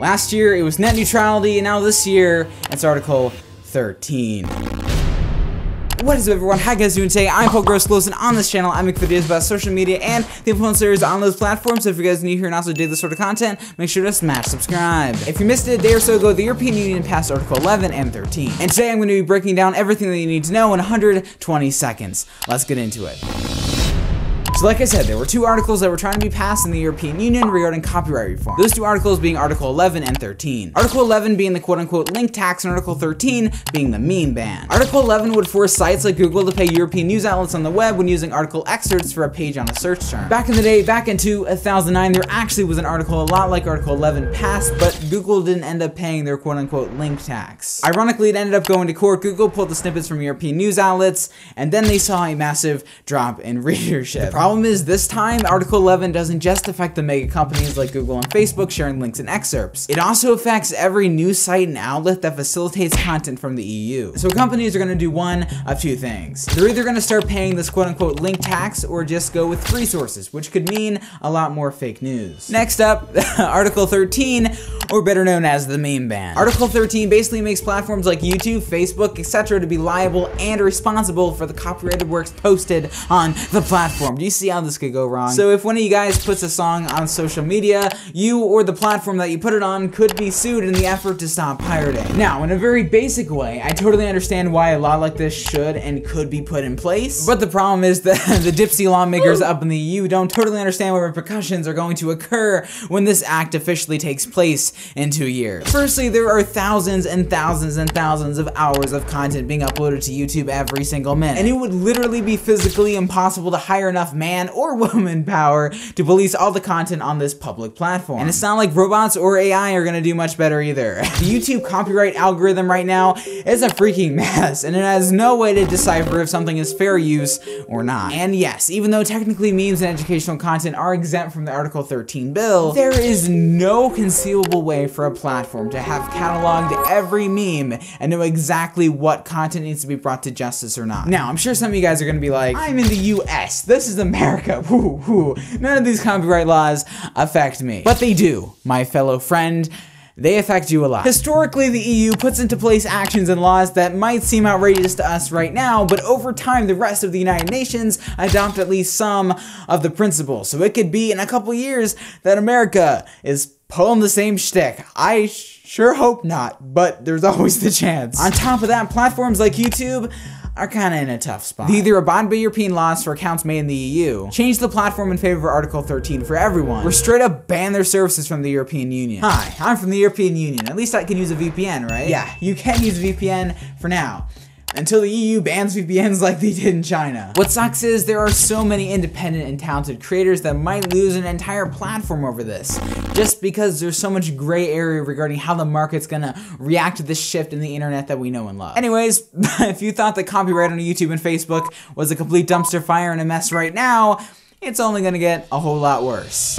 Last year, it was net neutrality, and now this year, it's Article 13. What is up, everyone? How you guys doing today? I'm PokeGross, and on this channel, I make videos about social media and the influencers on those platforms. So if you guys are new here and also dig this sort of content, make sure to smash subscribe. If you missed it a day or so ago, the European Union passed Article 11 and 13. And today I'm going to be breaking down everything that you need to know in 120 seconds. Let's get into it. So like I said, there were two articles that were trying to be passed in the European Union regarding copyright reform. Those two articles being Article 11 and 13. Article 11 being the quote-unquote link tax and Article 13 being the meme ban. Article 11 would force sites like Google to pay European news outlets on the web when using article excerpts for a page on a search term. Back in the day, back in 2009, there actually was an article a lot like Article 11 passed, but Google didn't end up paying their quote-unquote link tax. Ironically, it ended up going to court. Google pulled the snippets from European news outlets, and then they saw a massive drop in readership. The problem is, this time, Article 11 doesn't just affect the mega companies like Google and Facebook sharing links and excerpts. It also affects every news site and outlet that facilitates content from the EU. So companies are going to do one of two things. They're either going to start paying this quote-unquote link tax or just go with free sources, which could mean a lot more fake news. Next up, Article 13, or better known as the meme ban. Article 13 basically makes platforms like YouTube, Facebook, etc. to be liable and responsible for the copyrighted works posted on the platform. Do you see how this could go wrong? So if one of you guys puts a song on social media, you or the platform that you put it on could be sued in the effort to stop pirating. Now, in a very basic way, I totally understand why a law like this should and could be put in place, but the problem is that the dipsy lawmakers up in the EU don't totally understand what repercussions are going to occur when this act officially takes place in 2 years. Firstly, there are thousands and thousands and thousands of hours of content being uploaded to YouTube every single minute, and it would literally be physically impossible to hire enough man or woman power to police all the content on this public platform. And it's not like robots or AI are gonna do much better either. The YouTube copyright algorithm right now is a freaking mess, and it has no way to decipher if something is fair use or not. And yes, even though technically memes and educational content are exempt from the Article 13 bill, there is no conceivable way for a platform to have cataloged every meme and know exactly what content needs to be brought to justice or not. Now, I'm sure some of you guys are gonna be like, I'm in the US, this is America, whoo, whoo. None of these copyright laws affect me. But they do, my fellow friend. They affect you a lot. Historically, the EU puts into place actions and laws that might seem outrageous to us right now, but over time, the rest of the United Nations adopt at least some of the principles. So it could be in a couple years that America is pulling the same shtick. I sure hope not, but there's always the chance. On top of that, platforms like YouTube are kind of in a tough spot. They either abide by European laws for accounts made in the EU, change the platform in favor of Article 13 for everyone, or straight up ban their services from the European Union. Hi, I'm from the European Union. At least I can use a VPN, right? Yeah, you can use a VPN for now, until the EU bans VPNs like they did in China. What sucks is there are so many independent and talented creators that might lose an entire platform over this, just because there's so much gray area regarding how the market's gonna react to this shift in the internet that we know and love. Anyways, if you thought that copyright on YouTube and Facebook was a complete dumpster fire and a mess right now, it's only gonna get a whole lot worse.